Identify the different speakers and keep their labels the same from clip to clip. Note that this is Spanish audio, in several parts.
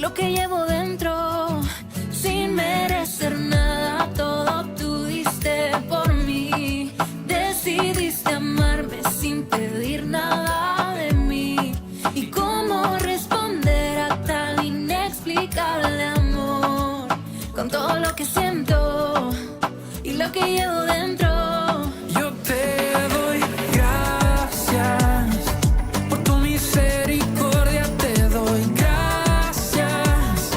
Speaker 1: lo que llevo dentro, sin merecer nada, todo tú diste por mí. Decidiste amarme sin pedir nada de mí. ¿Y cómo responder a tal inexplicable amor? Con todo lo que siento y lo que llevo dentro.
Speaker 2: Yo te doy gracias por tu misericordia, te doy gracias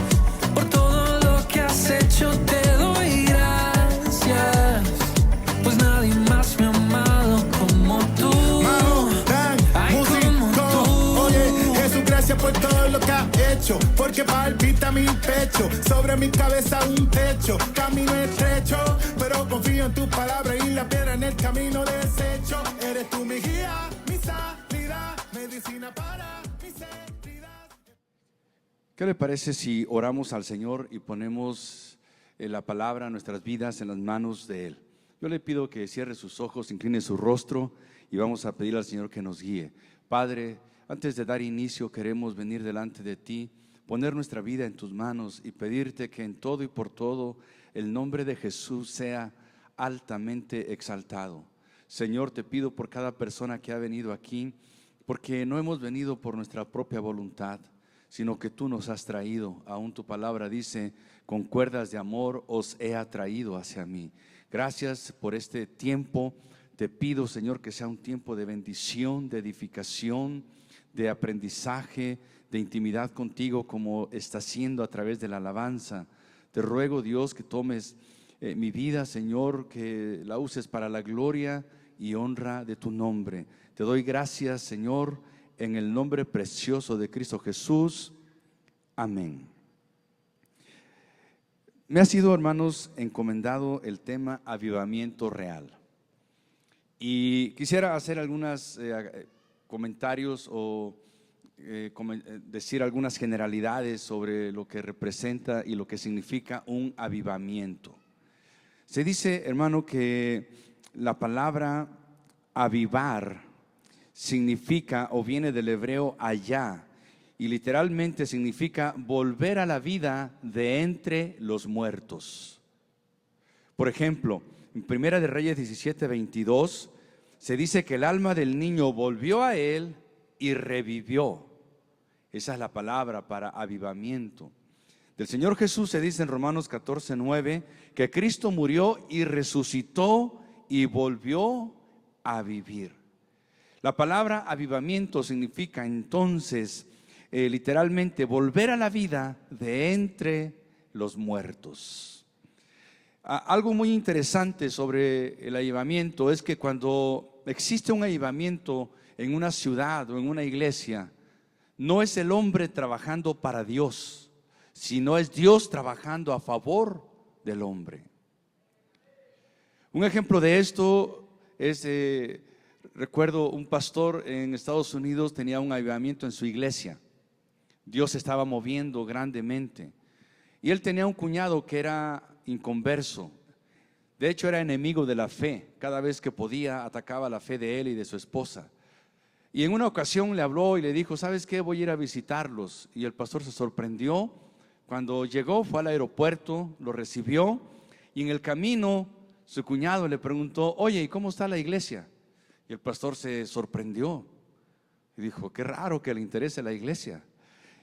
Speaker 2: por todo lo que has hecho, te doy gracias, pues nadie más me ha amado como tú. Ay, como tú.
Speaker 3: Oye, Jesús, gracias por todo lo que has hecho, porque palpita mi pecho, sobre mi cabeza un techo, camino estrecho, pero confío en tu palabra y la piedra en el camino desecho. Eres tú mi guía, mi salida, medicina para mis heridas.
Speaker 4: ¿Qué le parece si oramos al Señor y ponemos la palabra, nuestras vidas en las manos de Él? Yo le pido que cierre sus ojos, incline su rostro y vamos a pedir al Señor que nos guíe. Padre, antes de dar inicio queremos venir delante de ti, poner nuestra vida en tus manos y pedirte que en todo y por todo el nombre de Jesús sea altamente exaltado. Señor, te pido por cada persona que ha venido aquí, porque no hemos venido por nuestra propia voluntad, sino que tú nos has traído. Aún tu palabra dice, con cuerdas de amor os he atraído hacia mí. Gracias por este tiempo. Te pido, Señor, que sea un tiempo de bendición, de edificación, de aprendizaje, de intimidad contigo, como está siendo a través de la alabanza. Te ruego, Dios, que tomes mi vida, Señor, que la uses para la gloria y honra de tu nombre. Te doy gracias, Señor, en el nombre precioso de Cristo Jesús. Amén. Me ha sido, hermanos, encomendado el tema avivamiento real. Y quisiera hacer algunos comentarios o decir algunas generalidades sobre lo que representa y lo que significa un avivamiento. Se dice, hermano, que la palabra avivar significa o viene del hebreo allá y literalmente significa volver a la vida de entre los muertos. Por ejemplo, en Primera de Reyes 17:22 se dice que el alma del niño volvió a él y revivió. Esa es la palabra para avivamiento. Del Señor Jesús se dice en Romanos 14:9 que Cristo murió y resucitó y volvió a vivir. La palabra avivamiento significa entonces literalmente volver a la vida de entre los muertos. Algo muy interesante sobre el avivamiento es que cuando existe un avivamiento en una ciudad o en una iglesia, no es el hombre trabajando para Dios, sino es Dios trabajando a favor del hombre. Un ejemplo de esto es, recuerdo un pastor en Estados Unidos tenía un avivamiento en su iglesia. Dios se estaba moviendo grandemente y él tenía un cuñado que era inconverso. De hecho era enemigo de la fe. Cada vez que podía atacaba la fe de él y de su esposa. Y en una ocasión le habló y le dijo, ¿sabes qué? Voy a ir a visitarlos. Y el pastor se sorprendió. Cuando llegó, fue al aeropuerto, lo recibió y en el camino su cuñado le preguntó, oye, ¿y cómo está la iglesia? Y el pastor se sorprendió y dijo, qué raro que le interese la iglesia.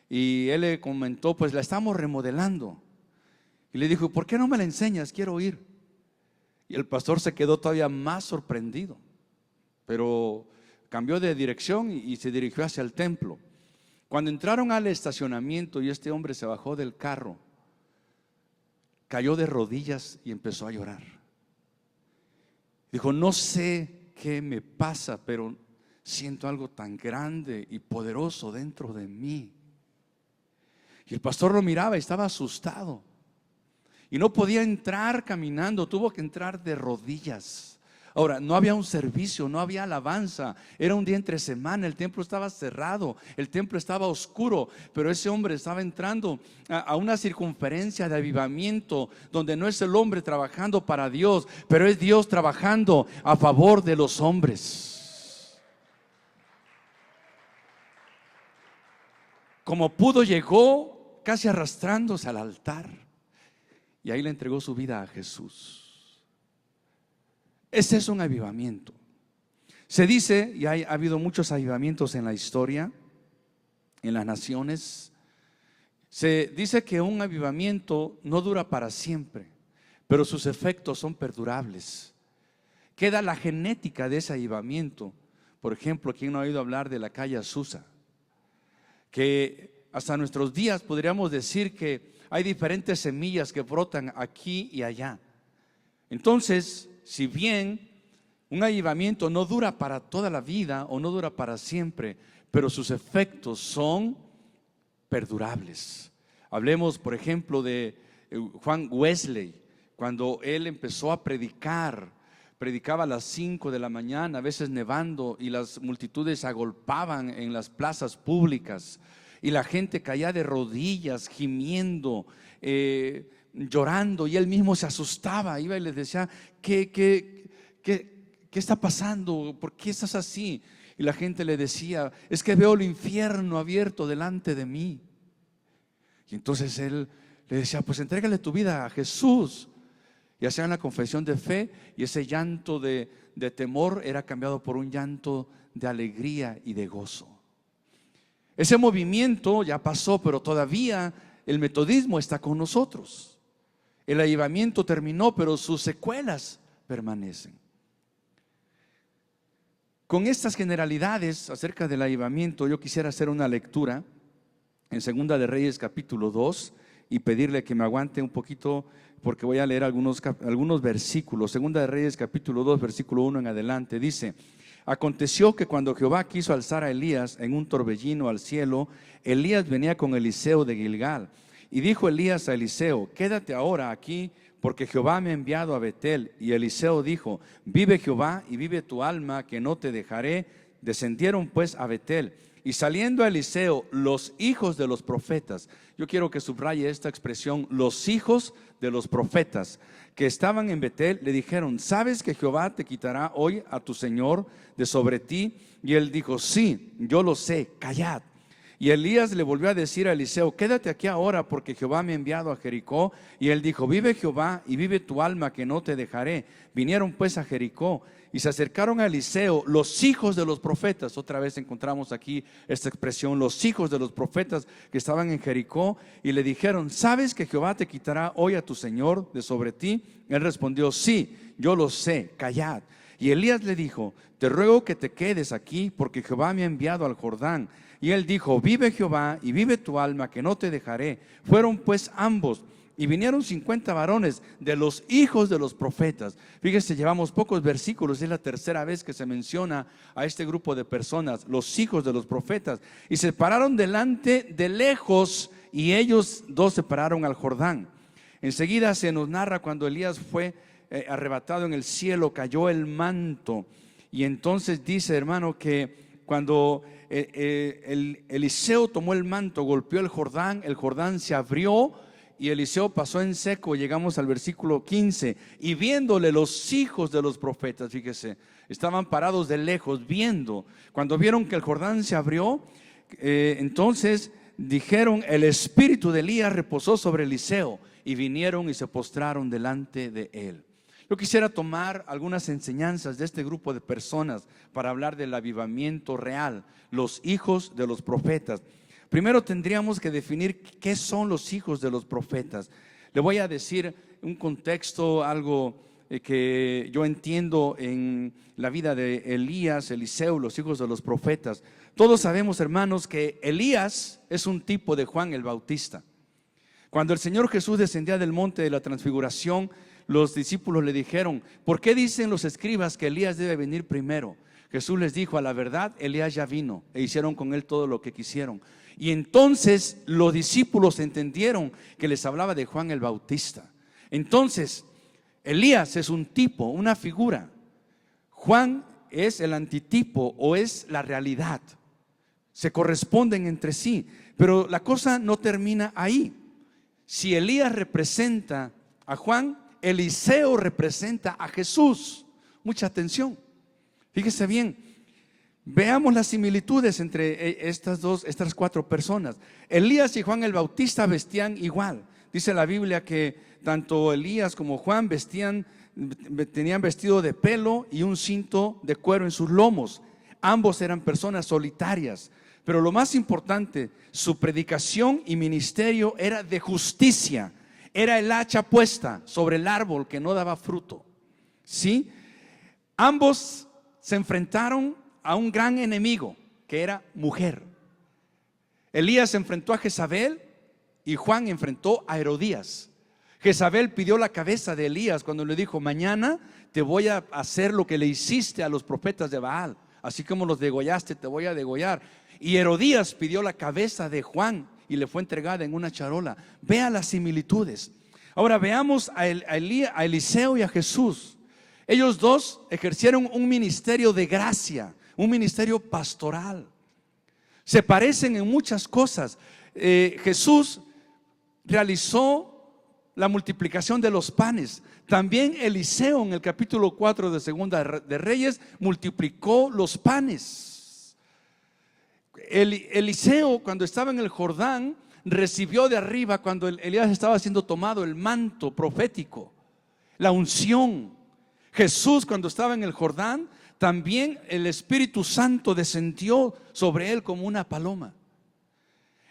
Speaker 4: Y él le comentó, pues la estamos remodelando. Y le dijo, ¿por qué no me la enseñas? Quiero ir. Y el pastor se quedó todavía más sorprendido, pero cambió de dirección y se dirigió hacia el templo. Cuando entraron al estacionamiento y este hombre se bajó del carro, cayó de rodillas y empezó a llorar. Dijo, no sé qué me pasa, pero siento algo tan grande y poderoso dentro de mí. Y el pastor lo miraba y estaba asustado. Y no podía entrar caminando, tuvo que entrar de rodillas. Ahora, no había un servicio, no había alabanza, era un día entre semana, el templo estaba cerrado, el templo estaba oscuro, pero ese hombre estaba entrando a una circunferencia de avivamiento donde no es el hombre trabajando para Dios, pero es Dios trabajando a favor de los hombres. Como pudo llegó casi arrastrándose al altar, y ahí le entregó su vida a Jesús. Ese es un avivamiento. Se dice, y ha habido muchos avivamientos en la historia, en las naciones. Se dice que un avivamiento no dura para siempre, pero sus efectos son perdurables. Queda la genética de ese avivamiento. Por ejemplo, ¿quién no ha oído hablar de la calle Azusa? Que hasta nuestros días podríamos decir que hay diferentes semillas que brotan aquí y allá. Entonces, si bien un avivamiento no dura para toda la vida o no dura para siempre, pero sus efectos son perdurables. Hablemos, por ejemplo, de Juan Wesley. Cuando él empezó a predicaba a las 5 de la mañana, a veces nevando, y las multitudes se agolpaban en las plazas públicas, y la gente caía de rodillas, gimiendo, llorando, y él mismo se asustaba, iba y les decía, ¿qué está pasando? ¿Por qué estás así? Y la gente le decía, es que veo el infierno abierto delante de mí. Y entonces él le decía, pues entrégale tu vida a Jesús. Y hacían la confesión de fe, y ese llanto de temor era cambiado por un llanto de alegría y de gozo. Ese movimiento ya pasó, pero todavía el metodismo está con nosotros. El avivamiento terminó, pero sus secuelas permanecen. Con estas generalidades acerca del avivamiento, yo quisiera hacer una lectura en Segunda de Reyes capítulo 2 y pedirle que me aguante un poquito, porque voy a leer algunos versículos. Segunda de Reyes capítulo 2 versículo 1 en adelante dice: aconteció que cuando Jehová quiso alzar a Elías en un torbellino al cielo, Elías venía con Eliseo de Gilgal. Y dijo Elías a Eliseo: quédate ahora aquí, porque Jehová me ha enviado a Betel. Y Eliseo dijo: vive Jehová y vive tu alma, que no te dejaré. Descendieron pues a Betel. Y saliendo a Eliseo, los hijos de los profetas, yo quiero que subraye esta expresión, los hijos de los profetas que estaban en Betel, le dijeron: ¿sabes que Jehová te quitará hoy a tu señor de sobre ti? Y él dijo: sí, yo lo sé, callad. Y Elías le volvió a decir a Eliseo: quédate aquí ahora, porque Jehová me ha enviado a Jericó. Y él dijo: vive Jehová y vive tu alma, que no te dejaré. Vinieron pues a Jericó y se acercaron a Eliseo los hijos de los profetas. Otra vez encontramos aquí esta expresión, los hijos de los profetas que estaban en Jericó, y le dijeron: ¿sabes que Jehová te quitará hoy a tu señor de sobre ti? Él respondió: sí, yo lo sé, callad. Y Elías le dijo: te ruego que te quedes aquí, porque Jehová me ha enviado al Jordán. Y él dijo: vive Jehová y vive tu alma, que no te dejaré. Fueron pues ambos, y vinieron 50 varones de los hijos de los profetas. Fíjese, llevamos pocos versículos, es la tercera vez que se menciona a este grupo de personas, los hijos de los profetas. Y se pararon delante de lejos, y ellos dos se pararon al Jordán. Enseguida se nos narra cuando Elías fue arrebatado en el cielo, cayó el manto. Y entonces dice, hermano, que cuando Eliseo tomó el manto, golpeó el Jordán se abrió y Eliseo pasó en seco. Llegamos al versículo 15. Y viéndole los hijos de los profetas, fíjese, estaban parados de lejos viendo. Cuando vieron que el Jordán se abrió, entonces dijeron: el espíritu de Elías reposó sobre Eliseo. Y vinieron y se postraron delante de él. Yo quisiera tomar algunas enseñanzas de este grupo de personas para hablar del avivamiento real, los hijos de los profetas. Primero tendríamos que definir qué son los hijos de los profetas. Le voy a decir un contexto, algo que yo entiendo en la vida de Elías, Eliseo, los hijos de los profetas. Todos sabemos, hermanos, que Elías es un tipo de Juan el Bautista. Cuando el Señor Jesús descendía del monte de la transfiguración, los discípulos le dijeron: ¿por qué dicen los escribas que Elías debe venir primero? Jesús les dijo: a la verdad, Elías ya vino, e hicieron con él todo lo que quisieron. Y entonces los discípulos entendieron que les hablaba de Juan el Bautista. Entonces, Elías es un tipo, una figura. Juan es el antitipo, o es la realidad. Se corresponden entre sí, pero la cosa no termina ahí. Si Elías representa a Juan, Eliseo representa a Jesús. Mucha atención. Fíjese bien, Veamos las similitudes entre estas cuatro personas. Elías y Juan el Bautista vestían igual. Dice la Biblia que tanto Elías como Juan tenían vestido de pelo y un cinto de cuero en sus lomos. Ambos eran personas solitarias, pero lo más importante, su predicación y ministerio era de justicia. Era el hacha puesta sobre el árbol que no daba fruto. ¿Sí? Ambos se enfrentaron a un gran enemigo que era mujer. Elías enfrentó a Jezabel y Juan enfrentó a Herodías. Jezabel pidió la cabeza de Elías cuando le dijo: mañana te voy a hacer lo que le hiciste a los profetas de Baal, así como los degollaste, te voy a degollar. Y Herodías pidió la cabeza de Juan y le fue entregada en una charola. Vea las similitudes. Ahora veamos a Eliseo y a Jesús. Ellos dos ejercieron un ministerio de gracia, un ministerio pastoral. Se parecen en muchas cosas. Jesús realizó la multiplicación de los panes. También Eliseo, en el capítulo 4 de Segunda de Reyes, multiplicó los panes. Eliseo, cuando estaba en el Jordán, recibió de arriba, cuando Elías estaba siendo tomado, el manto profético, la unción. Jesús, cuando estaba en el Jordán, también el Espíritu Santo descendió sobre él como una paloma.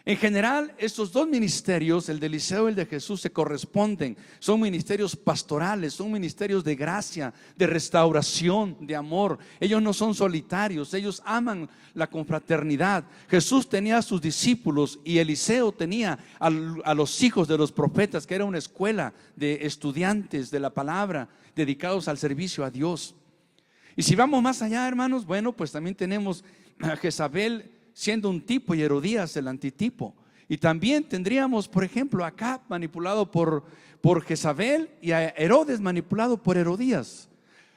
Speaker 4: En general, estos dos ministerios, el de Eliseo y el de Jesús, se corresponden. Son ministerios pastorales, son ministerios de gracia, de restauración, de amor. Ellos no son solitarios, ellos aman la confraternidad. Jesús tenía a sus discípulos y Eliseo tenía a los hijos de los profetas, que era una escuela de estudiantes de la palabra dedicados al servicio a Dios. Y si vamos más allá, hermanos, bueno, pues también tenemos a Jezabel siendo un tipo y Herodías el antitipo. Y también tendríamos, por ejemplo, a Acab manipulado por Jezabel y a Herodes manipulado por Herodías.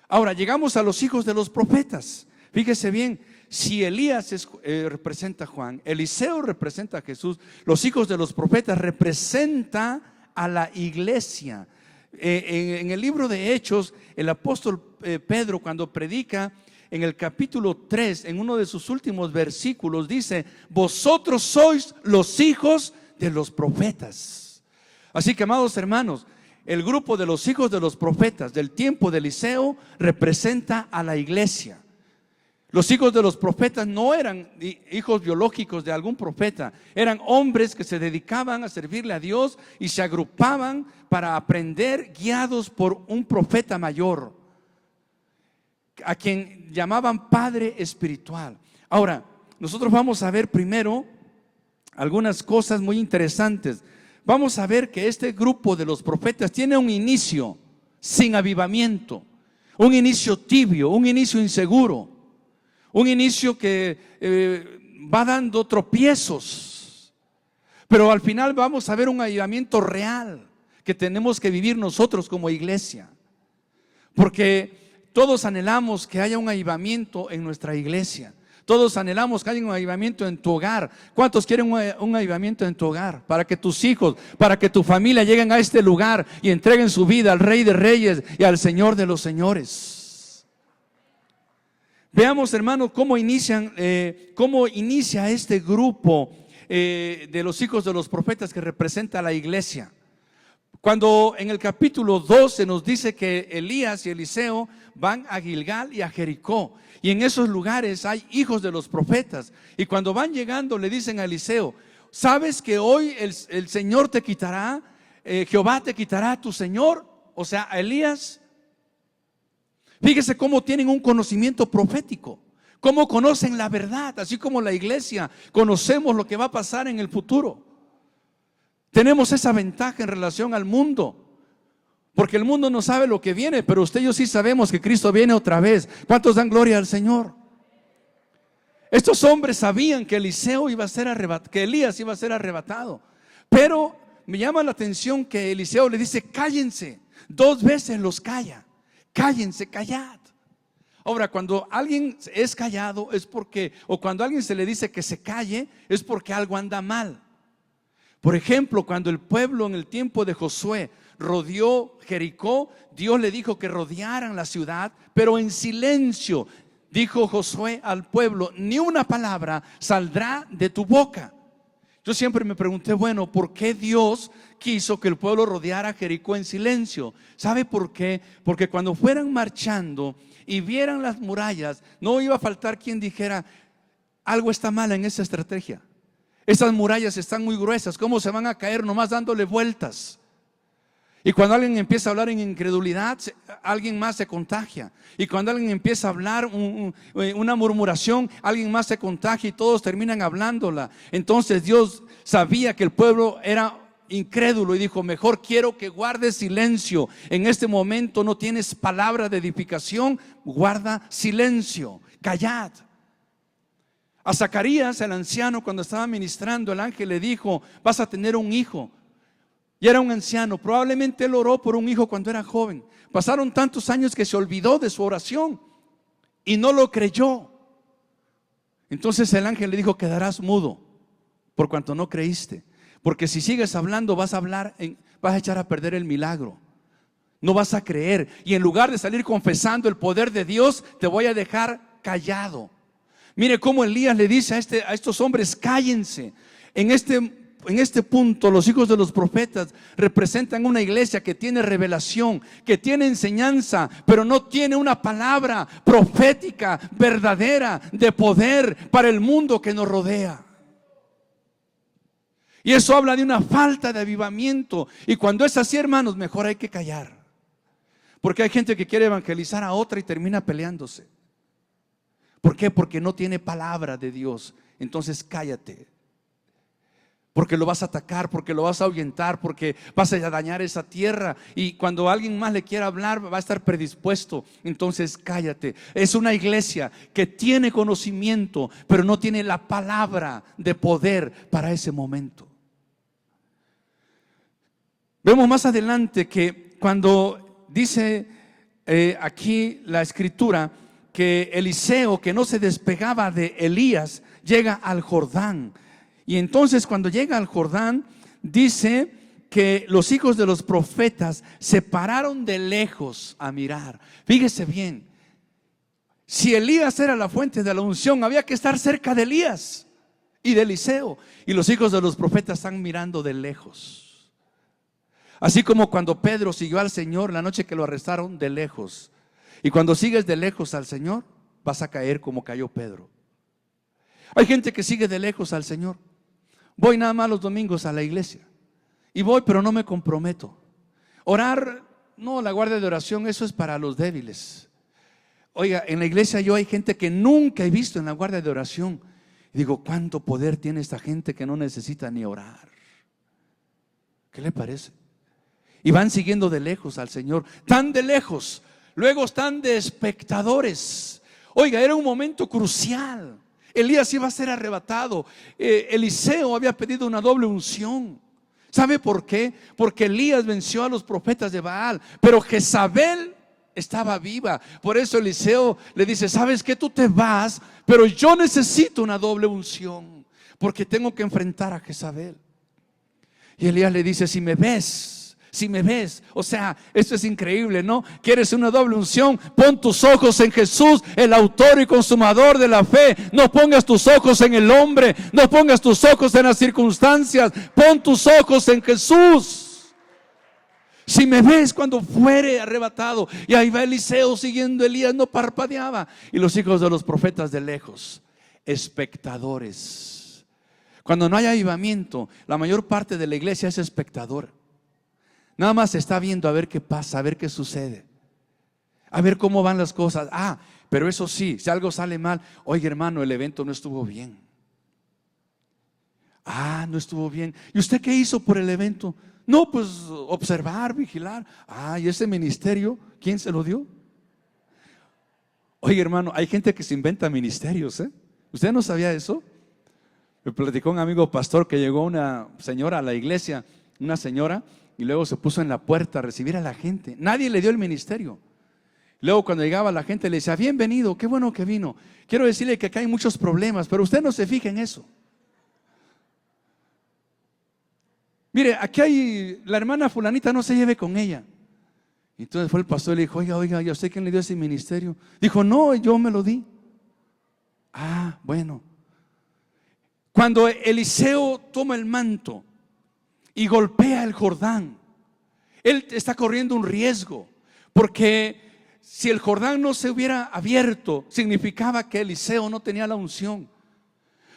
Speaker 4: Ahora llegamos a los hijos de los profetas. Fíjese bien, si Elías representa a Juan, Eliseo representa a Jesús, los hijos de los profetas representa a la iglesia. En el libro de Hechos, el apóstol Pedro, cuando predica, en el capítulo 3, en uno de sus últimos versículos, dice: vosotros sois los hijos de los profetas. Así que, amados hermanos, el grupo de los hijos de los profetas del tiempo de Eliseo representa a la iglesia. Los hijos de los profetas no eran hijos biológicos de algún profeta, eran hombres que se dedicaban a servirle a Dios y se agrupaban para aprender, guiados por un profeta mayor, a quien llamaban padre espiritual. Ahora, nosotros vamos a ver primero algunas cosas muy interesantes. Vamos a ver que este grupo de los profetas tiene un inicio sin avivamiento, un inicio tibio, un inicio inseguro, un inicio que va dando tropiezos, pero al final vamos a ver un avivamiento real que tenemos que vivir nosotros como iglesia, porque todos anhelamos que haya un avivamiento en nuestra iglesia. Todos anhelamos que haya un avivamiento en tu hogar. ¿Cuántos quieren un avivamiento en tu hogar? Para que tus hijos, para que tu familia lleguen a este lugar y entreguen su vida al Rey de Reyes y al Señor de los Señores. Veamos, hermanos, cómo inicia este grupo de los hijos de los profetas que representa a la iglesia. Cuando en el capítulo 12 nos dice que Elías y Eliseo van a Gilgal y a Jericó, y en esos lugares hay hijos de los profetas, y cuando van llegando le dicen a Eliseo: ¿sabes que hoy el Señor te quitará, Jehová te quitará a tu Señor? O sea, a Elías. Fíjese cómo tienen un conocimiento profético, cómo conocen la verdad, así como la iglesia conocemos lo que va a pasar en el futuro. Tenemos esa ventaja en relación al mundo, porque el mundo no sabe lo que viene, pero usted y yo sí sabemos que Cristo viene otra vez. ¿Cuántos dan gloria al Señor? Estos hombres sabían que Elías iba a ser arrebatado, pero me llama la atención que Eliseo le dice: cállense. 2 veces los calla: cállense, callad. Ahora, cuando alguien es callado es porque, o cuando a alguien se le dice que se calle, es porque algo anda mal. Por ejemplo, cuando el pueblo en el tiempo de Josué rodeó Jericó, Dios le dijo que rodearan la ciudad, pero en silencio. dijo Josué al pueblo: ni una palabra saldrá de tu boca. Yo siempre me pregunté, bueno, ¿por qué Dios quiso que el pueblo rodeara Jericó en silencio? ¿Sabe por qué? Porque cuando fueran marchando y vieran las murallas, no iba a faltar quien dijera: algo está mal en esa estrategia. Esas murallas están muy gruesas, ¿cómo se van a caer nomás dándole vueltas? Y cuando alguien empieza a hablar en incredulidad, alguien más se contagia. Y cuando alguien empieza a hablar una murmuración, alguien más se contagia y todos terminan hablándola. Entonces Dios sabía que el pueblo era incrédulo y dijo: mejor quiero que guardes silencio. En este momento no tienes palabra de edificación, guarda silencio, callad. A Zacarías, el anciano, cuando estaba ministrando, el ángel le dijo: vas a tener un hijo. Y era un anciano, probablemente él oró por un hijo cuando era joven. Pasaron tantos años que se olvidó de su oración y no lo creyó. Entonces el ángel le dijo: quedarás mudo por cuanto no creíste, porque si sigues hablando vas a echar a perder el milagro. No vas a creer, y en lugar de salir confesando el poder de Dios, te voy a dejar callado. Mire cómo Elías le dice a estos hombres: cállense. En este punto, los hijos de los profetas representan una iglesia que tiene revelación, que tiene enseñanza, pero no tiene una palabra profética verdadera de poder para el mundo que nos rodea. Y eso habla de una falta de avivamiento. Y cuando es así, hermanos, mejor hay que callar. Porque hay gente que quiere evangelizar a otra y termina peleándose. ¿Por qué? Porque no tiene palabra de Dios. Entonces cállate. Porque lo vas a atacar, porque lo vas a ahuyentar, porque vas a dañar esa tierra. Y cuando alguien más le quiera hablar, va a estar predispuesto. Entonces cállate. Es una iglesia que tiene conocimiento, pero no tiene la palabra de poder para ese momento. Vemos más adelante que cuando dice aquí la escritura que Eliseo, que no se despegaba de Elías, llega al Jordán. Y entonces cuando llega al Jordán, dice que los hijos de los profetas se pararon de lejos a mirar. Fíjese bien, si Elías era la fuente de la unción, había que estar cerca de Elías y de Eliseo. Y los hijos de los profetas están mirando de lejos. Así como cuando Pedro siguió al Señor la noche que lo arrestaron, de lejos. Y cuando sigues de lejos al Señor, vas a caer como cayó Pedro. Hay gente que sigue de lejos al Señor. Voy nada más los domingos a la iglesia. Y voy, pero no me comprometo. Orar, no, la guardia de oración, eso es para los débiles. Oiga, en la iglesia yo hay gente que nunca he visto en la guardia de oración. Y digo, ¿cuánto poder tiene esta gente que no necesita ni orar? ¿Qué le parece? Y van siguiendo de lejos al Señor, tan de lejos. Luego están de espectadores. Oiga, era un momento crucial. Elías iba a ser arrebatado. Eliseo había pedido una doble unción. ¿Sabe por qué? Porque Elías venció a los profetas de Baal, pero Jezabel estaba viva. Por eso Eliseo le dice: ¿sabes qué? Tú te vas, pero yo necesito una doble unción, porque tengo que enfrentar a Jezabel. Y Elías le dice: si me ves, o sea, esto es increíble, ¿no? ¿Quieres una doble unción? Pon tus ojos en Jesús, el autor y consumador de la fe. No pongas tus ojos en el hombre, no pongas tus ojos en las circunstancias, pon tus ojos en Jesús. Si me ves cuando fuere arrebatado. Y ahí va Eliseo siguiendo a Elías, no parpadeaba. Y los hijos de los profetas de lejos, espectadores. Cuando no hay avivamiento, la mayor parte de la iglesia es espectadora. Nada más está viendo a ver qué pasa, a ver qué sucede, a ver cómo van las cosas. Pero eso sí, si algo sale mal: oye, hermano, el evento no estuvo bien. No estuvo bien. ¿Y usted qué hizo por el evento? No, pues observar, vigilar. ¿Y ese ministerio quién se lo dio? Oye, hermano, hay gente que se inventa ministerios, ¿eh? ¿Usted no sabía eso? Me platicó un amigo pastor que llegó una señora a la iglesia, una señora, y luego se puso en la puerta a recibir a la gente. Nadie le dio el ministerio. Luego cuando llegaba la gente le decía: bienvenido, qué bueno que vino. Quiero decirle que acá hay muchos problemas, pero usted no se fija en eso. Mire, aquí hay la hermana fulanita, no se lleve con ella. Entonces fue el pastor y le dijo: oiga, ¿y a usted quién le dio ese ministerio? Dijo: no, yo me lo di. Ah, bueno. Cuando Eliseo toma el manto y golpea el Jordán, él está corriendo un riesgo, porque si el Jordán no se hubiera abierto, significaba que Eliseo no tenía la unción.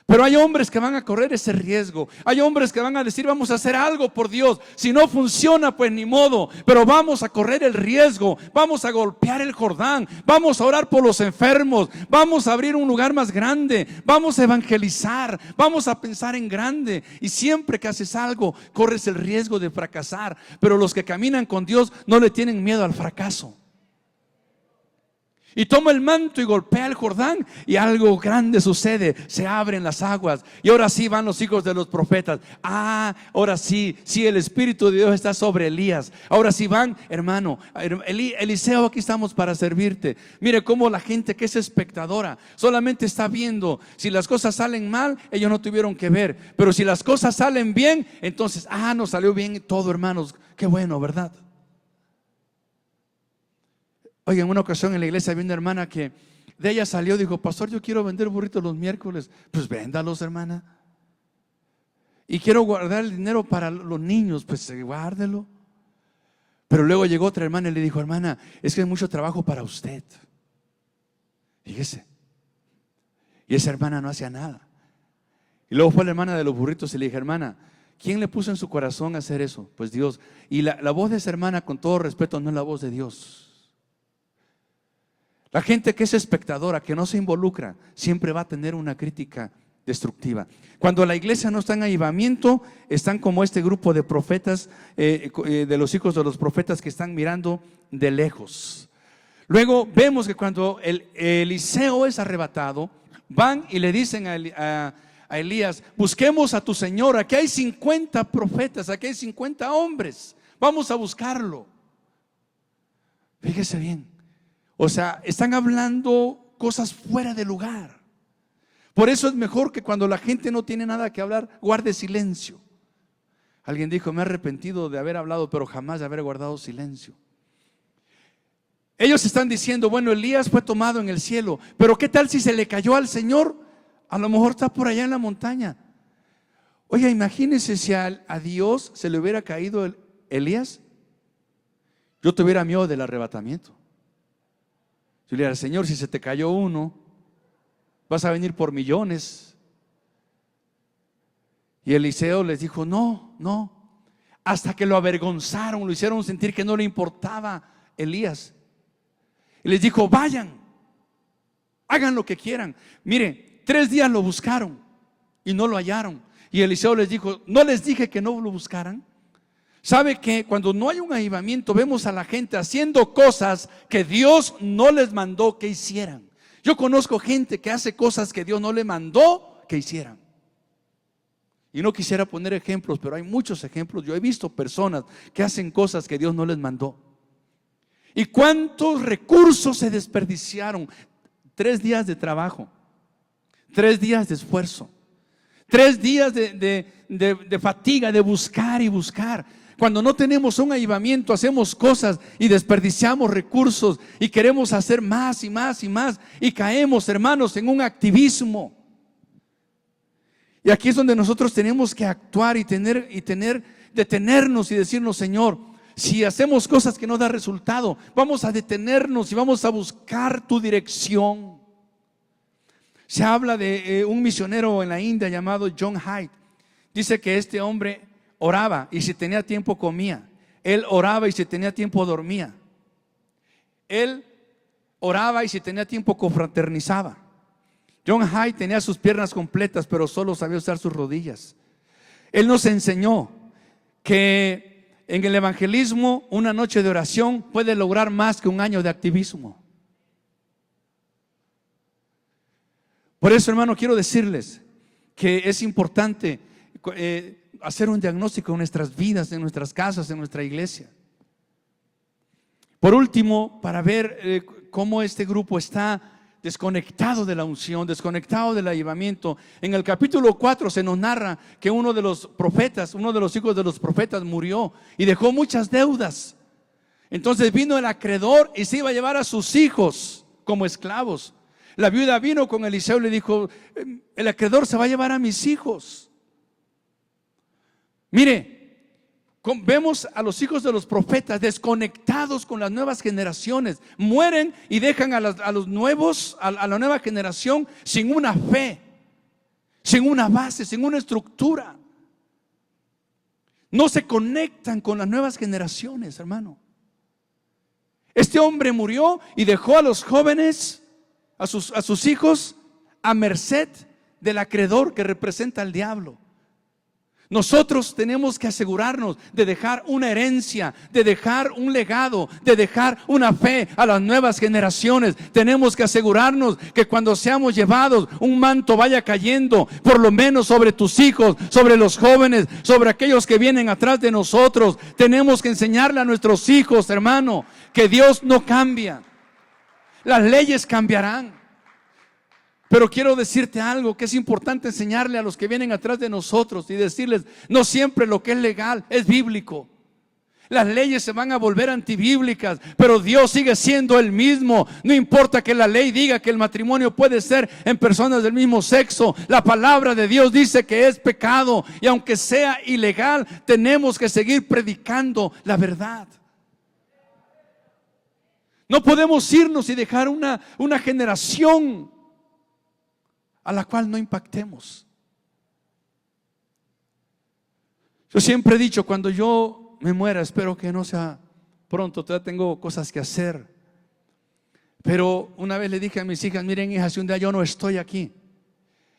Speaker 4: Pero hay hombres que van a correr ese riesgo. Hay hombres que van a decir: vamos a hacer algo por Dios. Si no funciona, pues ni modo, pero vamos a correr el riesgo. Vamos a golpear el Jordán. Vamos a orar por los enfermos. Vamos a abrir un lugar más grande. Vamos a evangelizar. Vamos a pensar en grande. Y siempre que haces algo, corres el riesgo de fracasar. Pero los que caminan con Dios no le tienen miedo al fracaso. Y toma el manto y golpea el Jordán, y algo grande sucede. Se abren las aguas, y ahora sí van los hijos de los profetas. Ahora sí, el Espíritu de Dios está sobre Elías. Ahora sí van, hermano, Eliseo, aquí estamos para servirte. Mire cómo la gente que es espectadora solamente está viendo. Si las cosas salen mal, ellos no tuvieron que ver. Pero si las cosas salen bien, entonces, nos salió bien todo, hermanos. Qué bueno, ¿verdad? Oye, en una ocasión en la iglesia había una hermana que de ella salió, dijo: pastor, yo quiero vender burritos los miércoles. Pues véndalos, hermana. Y quiero guardar el dinero para los niños. Pues guárdelo. Pero luego llegó otra hermana y le dijo: hermana, es que hay mucho trabajo para usted. Fíjese. Y esa hermana no hacía nada. Y luego fue la hermana de los burritos y le dije: hermana, ¿quién le puso en su corazón hacer eso? Pues Dios. Y la voz de esa hermana, con todo respeto, no es la voz de Dios. La gente que es espectadora, que no se involucra, siempre va a tener una crítica destructiva. Cuando la iglesia no está en avivamiento, están como este grupo de profetas, de los hijos de los profetas, que están mirando de lejos. Luego vemos que cuando Eliseo es arrebatado, van y le dicen a Elías: busquemos a tu señor, aquí hay 50 profetas, aquí hay 50 hombres, vamos a buscarlo. Fíjese bien. O sea, están hablando cosas fuera de lugar. Por eso es mejor que cuando la gente no tiene nada que hablar, guarde silencio. Alguien dijo: me he arrepentido de haber hablado, pero jamás de haber guardado silencio. Ellos están diciendo: bueno, Elías fue tomado en el cielo, pero ¿qué tal si se le cayó al Señor? A lo mejor está por allá en la montaña. Oye, imagínense si a Dios se le hubiera caído Elías. Yo tuviera miedo del arrebatamiento. Yo le diría: Señor, si se te cayó uno, vas a venir por millones. Y Eliseo les dijo: no. Hasta que lo avergonzaron, lo hicieron sentir que no le importaba Elías. Y les dijo: vayan, hagan lo que quieran. Mire, 3 días lo buscaron y no lo hallaron. Y Eliseo les dijo: ¿no les dije que no lo buscaran? ¿Sabe que cuando no hay un avivamiento, vemos a la gente haciendo cosas que Dios no les mandó que hicieran? Yo conozco gente que hace cosas que Dios no le mandó que hicieran. Y no quisiera poner ejemplos, pero hay muchos ejemplos. Yo he visto personas que hacen cosas que Dios no les mandó. ¿Y cuántos recursos se desperdiciaron? 3 días de trabajo, 3 días de esfuerzo, 3 días de fatiga, de buscar y buscar. Cuando no tenemos un avivamiento, hacemos cosas y desperdiciamos recursos y queremos hacer más y más y más, y caemos, hermanos, en un activismo. Y aquí es donde nosotros tenemos que actuar y detenernos y decirnos: Señor, si hacemos cosas que no dan resultado, vamos a detenernos y vamos a buscar tu dirección. Se habla de un misionero en la India llamado John Hyde. Dice que este hombre oraba y si tenía tiempo comía. Él oraba y si tenía tiempo dormía. Él oraba y si tenía tiempo confraternizaba. John Hyde tenía sus piernas completas, pero solo sabía usar sus rodillas. Él nos enseñó que en el evangelismo una noche de oración puede lograr más que un año de activismo. Por eso, hermano, quiero decirles que es importante hacer un diagnóstico en nuestras vidas, en nuestras casas, en nuestra iglesia. Por último, para ver cómo este grupo está desconectado de la unción, desconectado del avivamiento. En el capítulo 4 se nos narra que uno de los profetas, uno de los hijos de los profetas murió y dejó muchas deudas. Entonces vino el acreedor y se iba a llevar a sus hijos como esclavos. La viuda vino con Eliseo y le dijo: el acreedor se va a llevar a mis hijos. Mire, vemos a los hijos de los profetas desconectados con las nuevas generaciones. Mueren y dejan a los nuevos, a la nueva generación sin una fe, sin una base, sin una estructura. No se conectan con las nuevas generaciones, hermano. Este hombre murió y dejó a los jóvenes, a sus hijos, a merced del acreedor que representa al diablo. Nosotros tenemos que asegurarnos de dejar una herencia, de dejar un legado, de dejar una fe a las nuevas generaciones. Tenemos que asegurarnos que cuando seamos llevados, un manto vaya cayendo, por lo menos sobre tus hijos, sobre los jóvenes, sobre aquellos que vienen atrás de nosotros. Tenemos que enseñarle a nuestros hijos, hermano, que Dios no cambia. Las leyes cambiarán, pero quiero decirte algo que es importante enseñarle a los que vienen atrás de nosotros y decirles: no siempre lo que es legal es bíblico. Las leyes se van a volver antibíblicas, pero Dios sigue siendo el mismo. No importa que la ley diga que el matrimonio puede ser en personas del mismo sexo. La palabra de Dios dice que es pecado, y aunque sea ilegal, tenemos que seguir predicando la verdad. No podemos irnos y dejar una generación a la cual no impactemos. Yo siempre he dicho: cuando yo me muera, espero que no sea pronto, todavía tengo cosas que hacer. Pero una vez le dije a mis hijas: miren, hijas, si un día yo no estoy aquí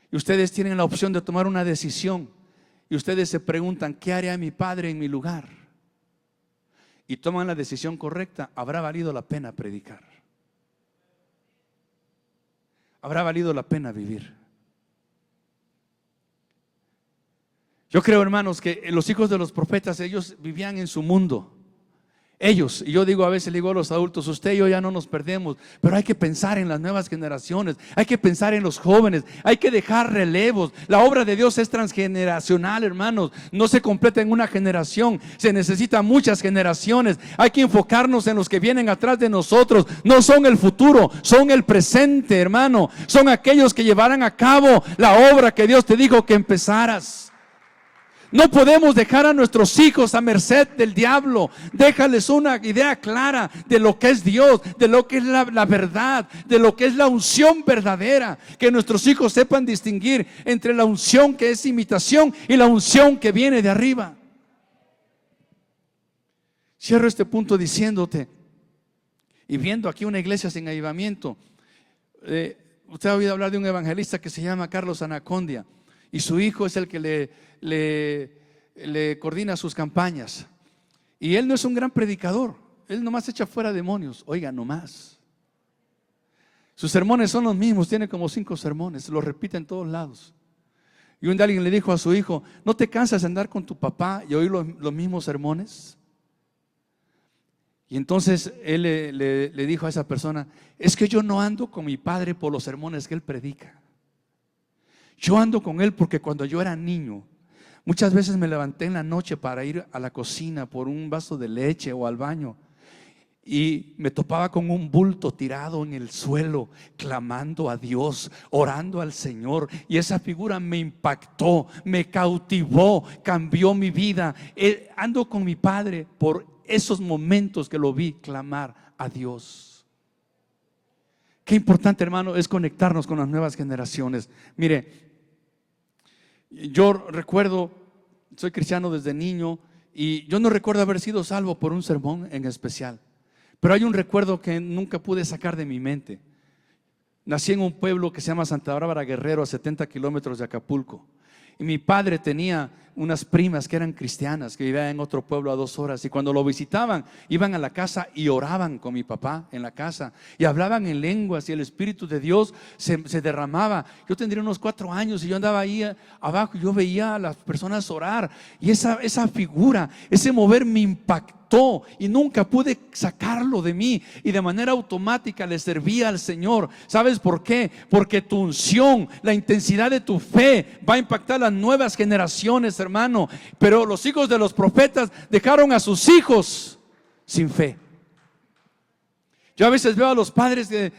Speaker 4: y ustedes tienen la opción de tomar una decisión, y ustedes se preguntan: ¿qué haría mi padre en mi lugar? Y toman la decisión correcta, habrá valido la pena predicar. Habrá valido la pena vivir. Yo creo, hermanos, que los hijos de los profetas, ellos vivían en su mundo. Ellos, y yo digo, a veces le digo a los adultos: usted y yo ya no nos perdemos, pero hay que pensar en las nuevas generaciones, hay que pensar en los jóvenes, hay que dejar relevos. La obra de Dios es transgeneracional, hermanos, no se completa en una generación, se necesitan muchas generaciones. Hay que enfocarnos en los que vienen atrás de nosotros. No son el futuro, son el presente, hermano. Son aquellos que llevarán a cabo la obra que Dios te dijo que empezaras. No podemos dejar a nuestros hijos a merced del diablo. Déjales una idea clara de lo que es Dios, de lo que es la verdad, de lo que es la unción verdadera. Que nuestros hijos sepan distinguir entre la unción que es imitación y la unción que viene de arriba. Cierro este punto diciéndote, y viendo aquí una iglesia sin avivamiento, usted ha oído hablar de un evangelista que se llama Carlos Anacondia, y su hijo es el que le coordina sus campañas. Y él no es un gran predicador, él nomás echa fuera demonios. Oiga, nomás. Sus sermones son los mismos, tiene como 5 sermones, los repite en todos lados. Y un día alguien le dijo a su hijo: ¿no te cansas de andar con tu papá y oír los mismos sermones? Y entonces él le dijo a esa persona: es que yo no ando con mi padre por los sermones que él predica. Yo ando con él porque cuando yo era niño, muchas veces me levanté en la noche para ir a la cocina por un vaso de leche o al baño, y me topaba con un bulto tirado en el suelo, clamando a Dios, orando al Señor, y esa figura me impactó, me cautivó, cambió mi vida. Ando con mi padre por esos momentos que lo vi clamar a Dios. Qué importante, hermano, es conectarnos con las nuevas generaciones. Mire, yo recuerdo, soy cristiano desde niño, y yo no recuerdo haber sido salvo por un sermón en especial, pero hay un recuerdo que nunca pude sacar de mi mente. Nací en un pueblo que se llama Santa Bárbara Guerrero, a 70 kilómetros de Acapulco, y mi padre tenía unas primas que eran cristianas, que vivían en otro pueblo a 2 horas, y cuando lo visitaban, iban a la casa y oraban con mi papá en la casa, y hablaban en lenguas, y el Espíritu de Dios se derramaba. Yo tendría unos 4 años, y yo andaba ahí abajo, y yo veía a las personas orar, y esa figura, ese mover me impactó, y nunca pude sacarlo de mí, y de manera automática le servía al Señor. ¿Sabes por qué? Porque tu unción, la intensidad de tu fe va a impactar las nuevas generaciones, hermano. Pero los hijos de los profetas dejaron a sus hijos sin fe. Yo a veces veo a los padres que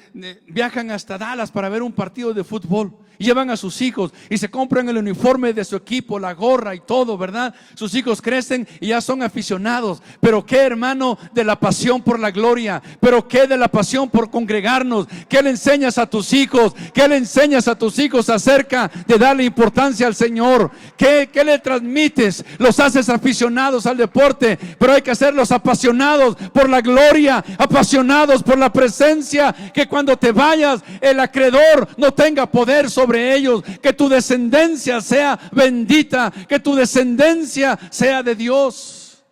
Speaker 4: viajan hasta Dallas para ver un partido de fútbol y llevan a sus hijos y se compran el uniforme de su equipo, la gorra y todo, ¿verdad? Sus hijos crecen y ya son aficionados. Pero qué, hermano, de la pasión por la gloria, pero qué de la pasión por congregarnos. ¿Qué le enseñas a tus hijos? ¿Qué le enseñas a tus hijos acerca de darle importancia al Señor? ¿Qué le transmites? Los haces aficionados al deporte, pero hay que hacerlos apasionados por la gloria, apasionados por la presencia, que cuando te vayas el acreedor no tenga poder sobre ellos, que tu descendencia sea bendita, que tu descendencia sea de Dios.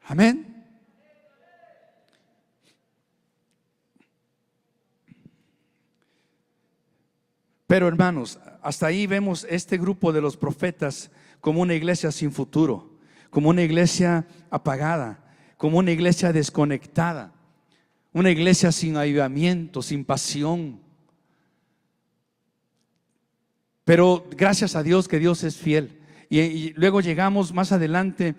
Speaker 4: Amén. Pero hermanos, hasta ahí vemos este grupo de los profetas como una iglesia sin futuro, como una iglesia apagada, como una iglesia desconectada, una iglesia sin avivamiento, sin pasión. Pero gracias a Dios que Dios es fiel. Y luego llegamos más adelante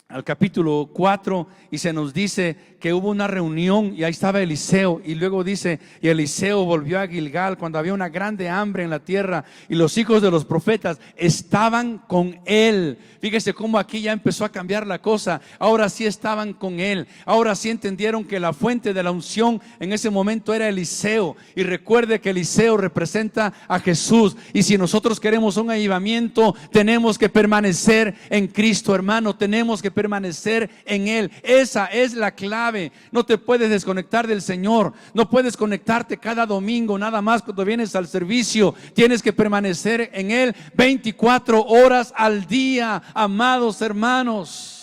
Speaker 4: al capítulo 4 y se nos dice que hubo una reunión y ahí estaba Eliseo, y luego dice, y Eliseo volvió a Gilgal cuando había una grande hambre en la tierra y los hijos de los profetas estaban con él. Fíjese cómo aquí ya empezó a cambiar la cosa. Ahora sí estaban con él, ahora sí entendieron que la fuente de la unción en ese momento era Eliseo. Y recuerde que Eliseo representa a Jesús, y si nosotros queremos un avivamiento tenemos que permanecer en Cristo, hermano, tenemos que permanecer en Él. Esa es la clave. No te puedes desconectar del Señor, no puedes conectarte cada domingo nada más cuando vienes al servicio. Tienes que permanecer en Él 24 horas al día, amados hermanos.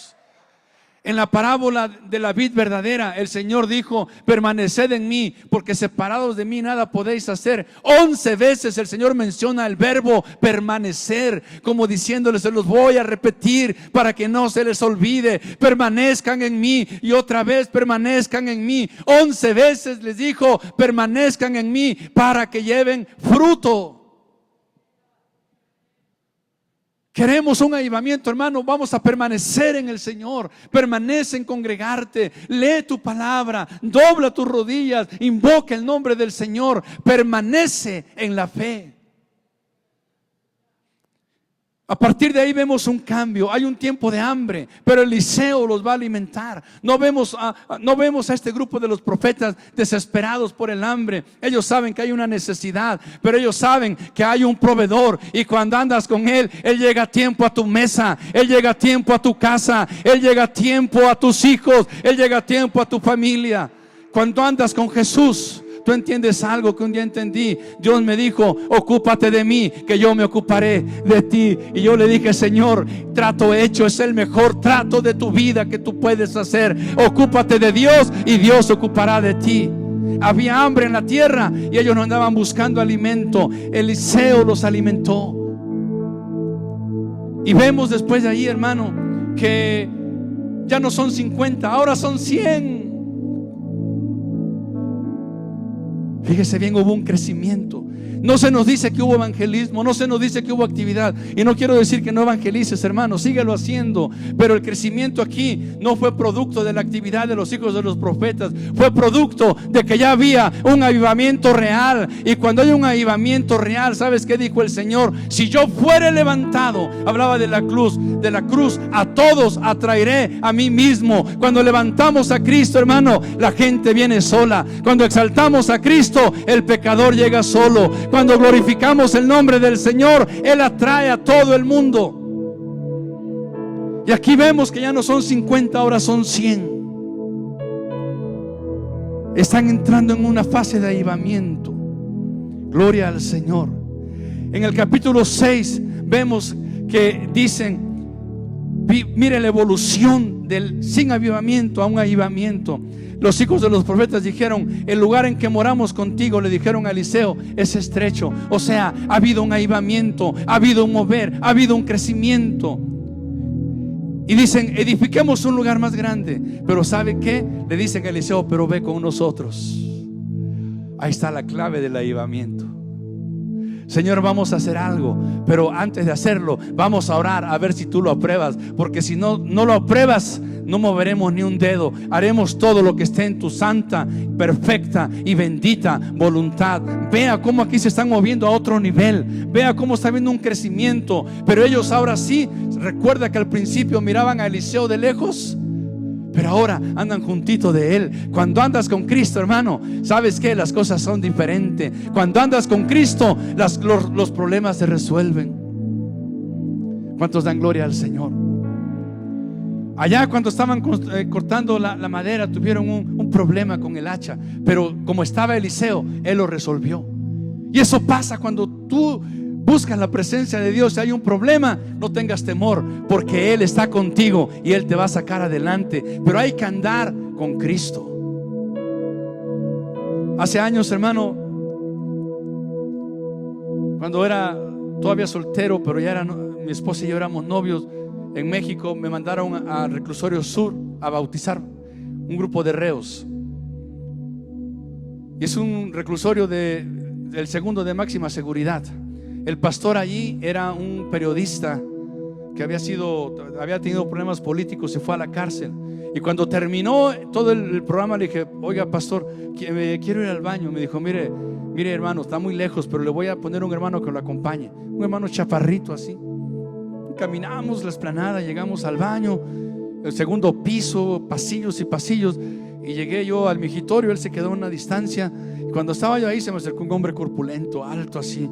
Speaker 4: En la parábola de la vid verdadera, el Señor dijo: permaneced en mí, porque separados de mí nada podéis hacer. 11 veces el Señor menciona el verbo permanecer, como diciéndoles: se los voy a repetir para que no se les olvide. Permanezcan en mí, y otra vez permanezcan en mí. 11 veces les dijo: permanezcan en mí para que lleven fruto. Queremos un avivamiento, hermano, vamos a permanecer en el Señor. Permanece en congregarte, lee tu palabra, dobla tus rodillas, invoca el nombre del Señor, permanece en la fe. A partir de ahí vemos un cambio. Hay un tiempo de hambre, pero Eliseo los va a alimentar. No vemos a este grupo de los profetas desesperados por el hambre. Ellos saben que hay una necesidad, pero ellos saben que hay un proveedor, y cuando andas con Él, Él llega a tiempo a tu mesa, Él llega a tiempo a tu casa, Él llega a tiempo a tus hijos, Él llega a tiempo a tu familia. Cuando andas con Jesús, tú entiendes algo que un día entendí. Dios me dijo: ocúpate de mí, que yo me ocuparé de ti. Y yo le dije: Señor, trato hecho, es el mejor trato de tu vida que tú puedes hacer. Ocúpate de Dios y Dios se ocupará de ti. Había hambre en la tierra y ellos no andaban buscando alimento. Eliseo los alimentó. Y vemos después de ahí, hermano, que ya no son 50, ahora son 100. Fíjese bien, hubo un crecimiento. No se nos dice que hubo evangelismo, no se nos dice que hubo actividad. Y no quiero decir que no evangelices, hermano, síguelo haciendo. Pero el crecimiento aquí no fue producto de la actividad de los hijos de los profetas, fue producto de que ya había un avivamiento real. Y cuando hay un avivamiento real, ¿sabes qué dijo el Señor? Si yo fuere levantado, hablaba de la cruz, a todos atraeré a mí mismo. Cuando levantamos a Cristo, hermano, la gente viene sola. Cuando exaltamos a Cristo, el pecador llega solo. Cuando glorificamos el nombre del Señor, Él atrae a todo el mundo. Y aquí vemos que ya no son 50, ahora son 100. Están entrando en una fase de avivamiento. Gloria al Señor. En el capítulo 6 vemos que dicen: mire la evolución del sin avivamiento a un avivamiento. Los hijos de los profetas dijeron: el lugar en que moramos contigo, le dijeron a Eliseo, es estrecho. O sea, ha habido un avivamiento, ha habido un mover, ha habido un crecimiento. Y dicen: edifiquemos un lugar más grande. Pero ¿sabe qué? Le dicen a Eliseo: pero ve con nosotros. Ahí está la clave del avivamiento. Señor, vamos a hacer algo, pero antes de hacerlo vamos a orar a ver si tú lo apruebas, porque si no lo apruebas, no moveremos ni un dedo. Haremos todo lo que esté en tu santa, perfecta y bendita voluntad. Vea cómo aquí se están moviendo a otro nivel, vea cómo está habiendo un crecimiento. Pero ellos ahora sí, recuerda que al principio miraban a Eliseo de lejos, pero ahora andan juntito de él. Cuando andas con Cristo, hermano, ¿sabes qué? Las cosas son diferentes. Cuando andas con Cristo, los problemas se resuelven. ¿Cuántos dan gloria al Señor? Allá cuando estaban cortando la madera, tuvieron un problema con el hacha, pero como estaba Eliseo, él lo resolvió. Y eso pasa cuando tú buscas la presencia de Dios. Si hay un problema, no tengas temor, porque Él está contigo y Él te va a sacar adelante. Pero hay que andar con Cristo. Hace años, hermano, cuando era todavía soltero, pero ya mi esposa y yo éramos novios, en México me mandaron al Reclusorio Sur a bautizar un grupo de reos. Y es un reclusorio del segundo de máxima seguridad. El pastor allí era un periodista que había tenido problemas políticos, se fue a la cárcel. Y cuando terminó todo el programa, le dije: oiga, pastor, quiero ir al baño. Me dijo: mire hermano, está muy lejos, pero le voy a poner un hermano que lo acompañe. Un hermano chaparrito así. Caminamos la explanada, llegamos al baño, el segundo piso, pasillos y pasillos. Y llegué yo al migitorio, él se quedó a una distancia. Y cuando estaba yo ahí, se me acercó un hombre corpulento, alto así.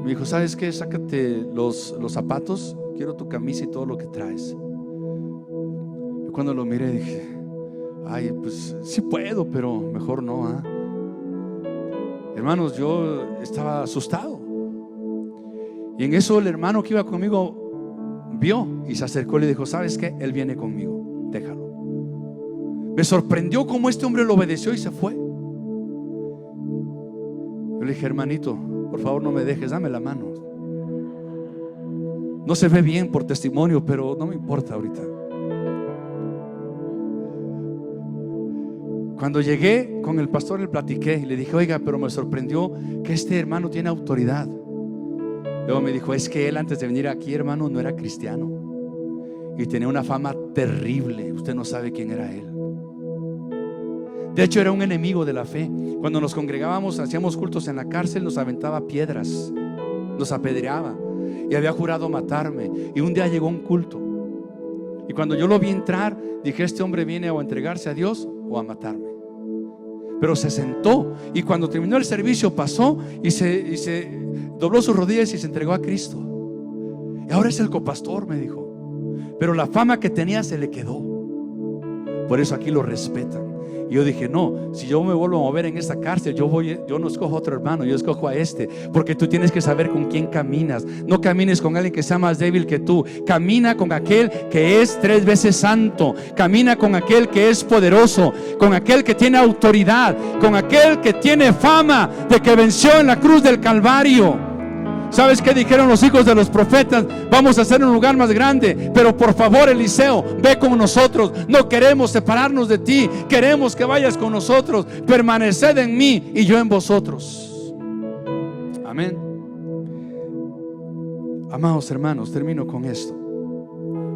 Speaker 4: Me dijo: ¿sabes qué? Sácate los zapatos, quiero tu camisa y todo lo que traes. Yo cuando lo miré dije: ay, pues sí puedo, pero mejor no, ¿eh? Hermanos, yo estaba asustado. Y en eso el hermano que iba conmigo vio y se acercó y le dijo: ¿sabes qué? Él viene conmigo, déjalo. Me sorprendió cómo este hombre lo obedeció y se fue. Yo le dije: hermanito, por favor no me dejes, dame la mano. No se ve bien por testimonio, pero no me importa ahorita. Cuando llegué con el pastor, le platiqué y le dije: oiga, pero me sorprendió que este hermano tiene autoridad. Luego me dijo: es que él antes de venir aquí, hermano, no era cristiano y tenía una fama terrible. Usted no sabe quién era él. De hecho, era un enemigo de la fe. Cuando nos congregábamos, hacíamos cultos en la cárcel, nos aventaba piedras, nos apedreaba y había jurado matarme. Y un día llegó un culto y cuando yo lo vi entrar, dije: este hombre viene a entregarse a Dios o a matarme. Pero se sentó y cuando terminó el servicio pasó y se dobló sus rodillas y se entregó a Cristo. Y ahora es el copastor, me dijo. Pero la fama que tenía se le quedó. Por eso aquí lo respetan. Y yo dije: no, si yo me vuelvo a mover en esta cárcel, yo no escojo a otro hermano, yo escojo a este. Porque tú tienes que saber con quién caminas. No camines con alguien que sea más débil que tú. Camina con aquel que es 3 veces santo. Camina con aquel que es poderoso, con aquel que tiene autoridad, con aquel que tiene fama de que venció en la cruz del Calvario. ¿Sabes qué dijeron los hijos de los profetas? Vamos a hacer un lugar más grande, pero por favor, Eliseo, ve con nosotros. No queremos separarnos de ti, queremos que vayas con nosotros. Permaneced en mí y yo en vosotros. Amén. Amados hermanos, termino con esto.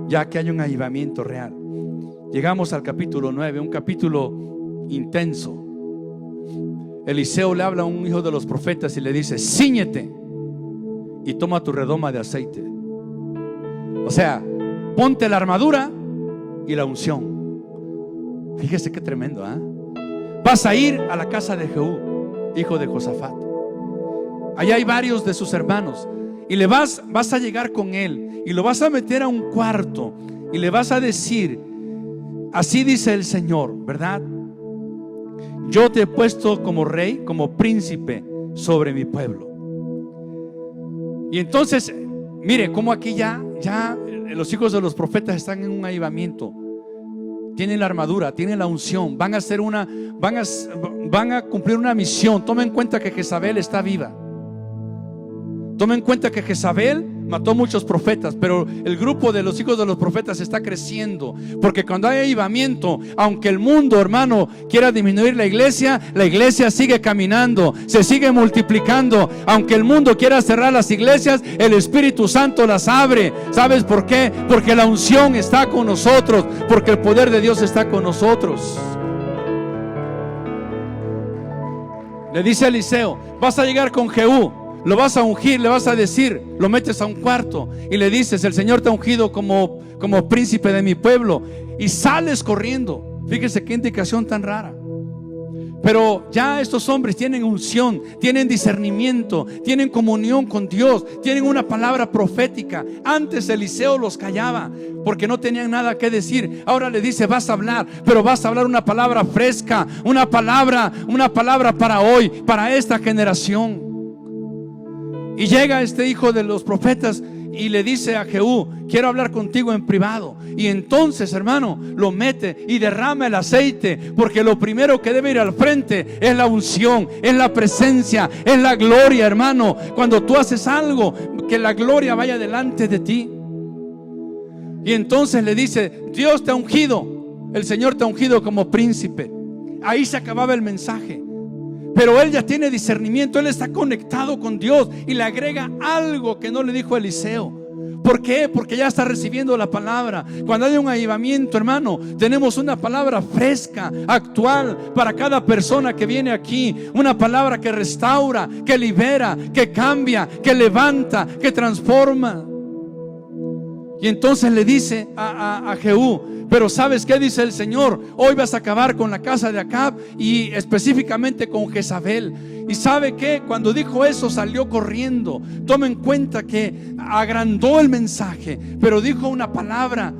Speaker 4: Ya que hay un avivamiento real, llegamos al capítulo 9, un capítulo intenso. Eliseo le habla a un hijo de los profetas y le dice: cíñete y toma tu redoma de aceite. O sea, ponte la armadura y la unción. Fíjese qué tremendo, ¿eh? Vas a ir a la casa de Jehú, hijo de Josafat. Allá hay varios de sus hermanos y vas a llegar con él y lo vas a meter a un cuarto y le vas a decir: así dice el Señor, ¿verdad? Yo te he puesto como rey, como príncipe sobre mi pueblo. Y entonces, mire cómo aquí ya los hijos de los profetas están en un avivamiento. Tienen la armadura, tienen la unción, van a cumplir una misión. Tomen en cuenta que Jezabel está viva. Tomen en cuenta que Jezabel mató muchos profetas, pero el grupo de los hijos de los profetas está creciendo, porque cuando hay avivamiento, aunque el mundo, hermano, quiera disminuir la iglesia sigue caminando, se sigue multiplicando. Aunque el mundo quiera cerrar las iglesias, el Espíritu Santo las abre. ¿Sabes por qué? Porque la unción está con nosotros, porque el poder de Dios está con nosotros. Le dice a Eliseo: vas a llegar con Jehú, lo vas a ungir, le vas a decir, lo metes a un cuarto y le dices: el Señor te ha ungido como príncipe de mi pueblo, y sales corriendo. Fíjese qué indicación tan rara. Pero ya estos hombres tienen unción, tienen discernimiento, tienen comunión con Dios, tienen una palabra profética. Antes Eliseo los callaba porque no tenían nada que decir. Ahora le dice: vas a hablar, pero vas a hablar una palabra fresca, una palabra para hoy, para esta generación. Y llega este hijo de los profetas y le dice a Jehú: quiero hablar contigo en privado. Y entonces, hermano, lo mete y derrama el aceite, porque lo primero que debe ir al frente es la unción, es la presencia, es la gloria, hermano. Cuando tú haces algo, que la gloria vaya delante de ti. Y entonces le dice: Dios te ha ungido, el Señor te ha ungido como príncipe. Ahí se acababa el mensaje. Pero él ya tiene discernimiento, él está conectado con Dios y le agrega algo que no le dijo Eliseo. ¿Por qué? Porque ya está recibiendo la palabra. Cuando hay un avivamiento, hermano, tenemos una palabra fresca, actual, para cada persona que viene aquí. Una palabra que restaura, que libera, que cambia, que levanta, que transforma. Y entonces le dice a Jehú: pero ¿sabes qué dice el Señor? Hoy vas a acabar con la casa de Acab, y específicamente con Jezabel. Y ¿sabe qué? Cuando dijo eso, salió corriendo. Toma en cuenta que agrandó el mensaje, pero dijo una palabra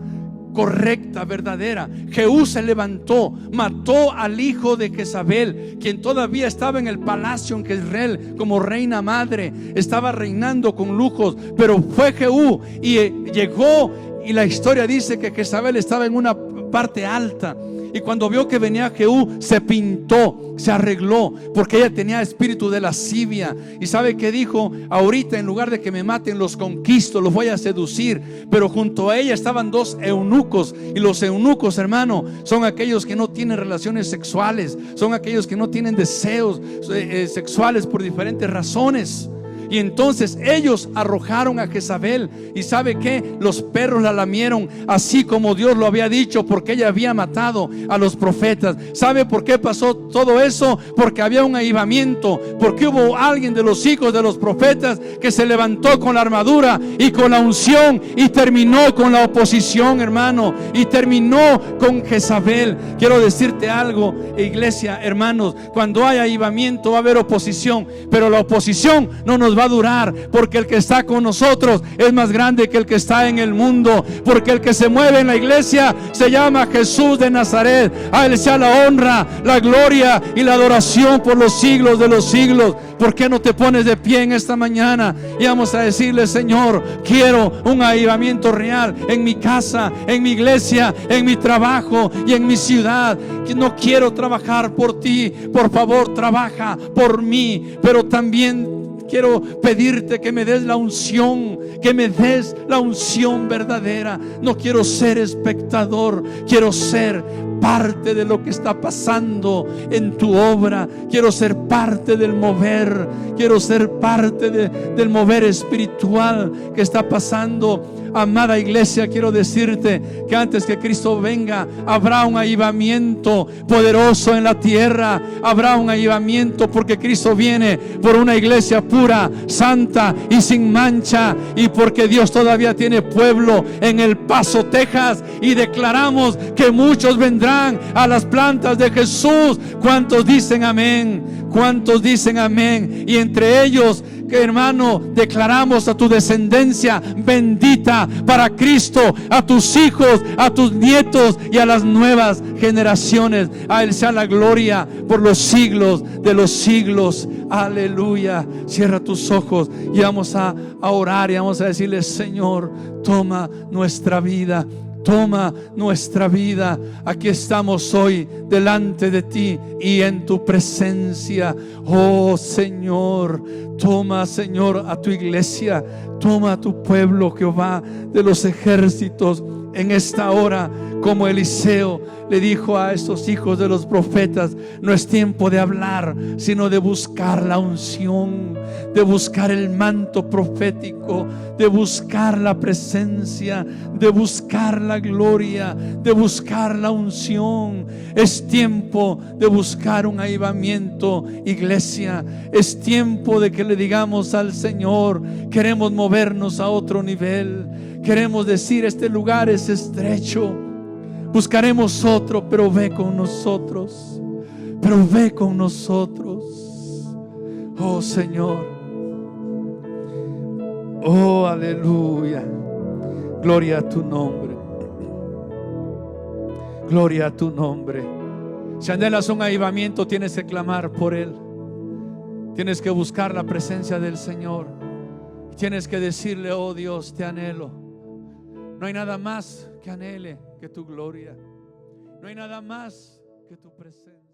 Speaker 4: correcta, verdadera. Jehú se levantó, mató al hijo de Jezabel, quien todavía estaba en el palacio en Jezreel como reina madre, estaba reinando con lujos. Pero fue Jehú y llegó, y la historia dice que Jezabel estaba en una parte alta, y cuando vio que venía Jehú, se pintó, se arregló, porque ella tenía espíritu de lascivia. Y ¿sabe qué dijo? Ahorita, en lugar de que me maten, los conquisto, los voy a seducir. Pero junto a ella estaban dos eunucos, y los eunucos, hermano, son aquellos que no tienen relaciones sexuales, son aquellos que no tienen deseos sexuales por diferentes razones. Y entonces ellos arrojaron a Jezabel, y ¿sabe qué? Los perros la lamieron, así como Dios lo había dicho, porque ella había matado a los profetas. ¿Sabe por qué pasó todo eso? Porque había un avivamiento, porque hubo alguien de los hijos de los profetas que se levantó con la armadura y con la unción, y terminó con la oposición, hermano, y terminó con Jezabel. Quiero decirte algo, iglesia, hermanos: cuando hay avivamiento va a haber oposición, pero la oposición no nos va a durar, porque el que está con nosotros es más grande que el que está en el mundo, porque el que se mueve en la iglesia se llama Jesús de Nazaret. A él sea la honra, la gloria y la adoración por los siglos de los siglos. ¿Por qué no te pones de pie en esta mañana y vamos a decirle: Señor, quiero un avivamiento real en mi casa, en mi iglesia, en mi trabajo y en mi ciudad? No quiero trabajar por ti, por favor, trabaja por mí. Pero también quiero pedirte que me des la unción, que me des la unción verdadera. No quiero ser espectador, quiero ser parte de lo que está pasando en tu obra. Quiero ser parte del mover, quiero ser parte del mover espiritual que está pasando. Amada iglesia, quiero decirte que antes que Cristo venga, habrá un avivamiento poderoso en la tierra. Habrá un avivamiento, porque Cristo viene por una iglesia pura, santa y sin mancha, y porque Dios todavía tiene pueblo en El Paso, Texas, y declaramos que muchos vendrán a las plantas de Jesús. ¿Cuántos dicen amén? ¿Cuántos dicen amén? Y entre ellos, que hermano, declaramos a tu descendencia bendita para Cristo, a tus hijos, a tus nietos y a las nuevas generaciones. A Él sea la gloria por los siglos de los siglos. Aleluya. Cierra tus ojos y vamos a orar, y vamos a decirle: Señor, toma nuestra vida.
Speaker 5: Toma nuestra vida. Aquí estamos hoy delante de ti y en tu presencia. Oh Señor, toma, Señor, a tu iglesia. Toma a tu pueblo, Jehová de los ejércitos, en esta hora. Como Eliseo le dijo a estos hijos de los profetas: no es tiempo de hablar, sino de buscar la unción, de buscar el manto profético, de buscar la presencia, de buscar la gloria, de buscar la unción. Es tiempo de buscar un avivamiento, iglesia. Es tiempo de que le digamos al Señor: queremos movernos a otro nivel. Queremos decir: este lugar es estrecho, buscaremos otro, pero ve con nosotros, pero ve con nosotros. Oh Señor, oh aleluya, gloria a tu nombre, gloria a tu nombre. Si anhelas un avivamiento, tienes que clamar por él, tienes que buscar la presencia del Señor, tienes que decirle: oh Dios, te anhelo. No hay nada más que anhele que tu gloria. No hay nada más que tu presencia.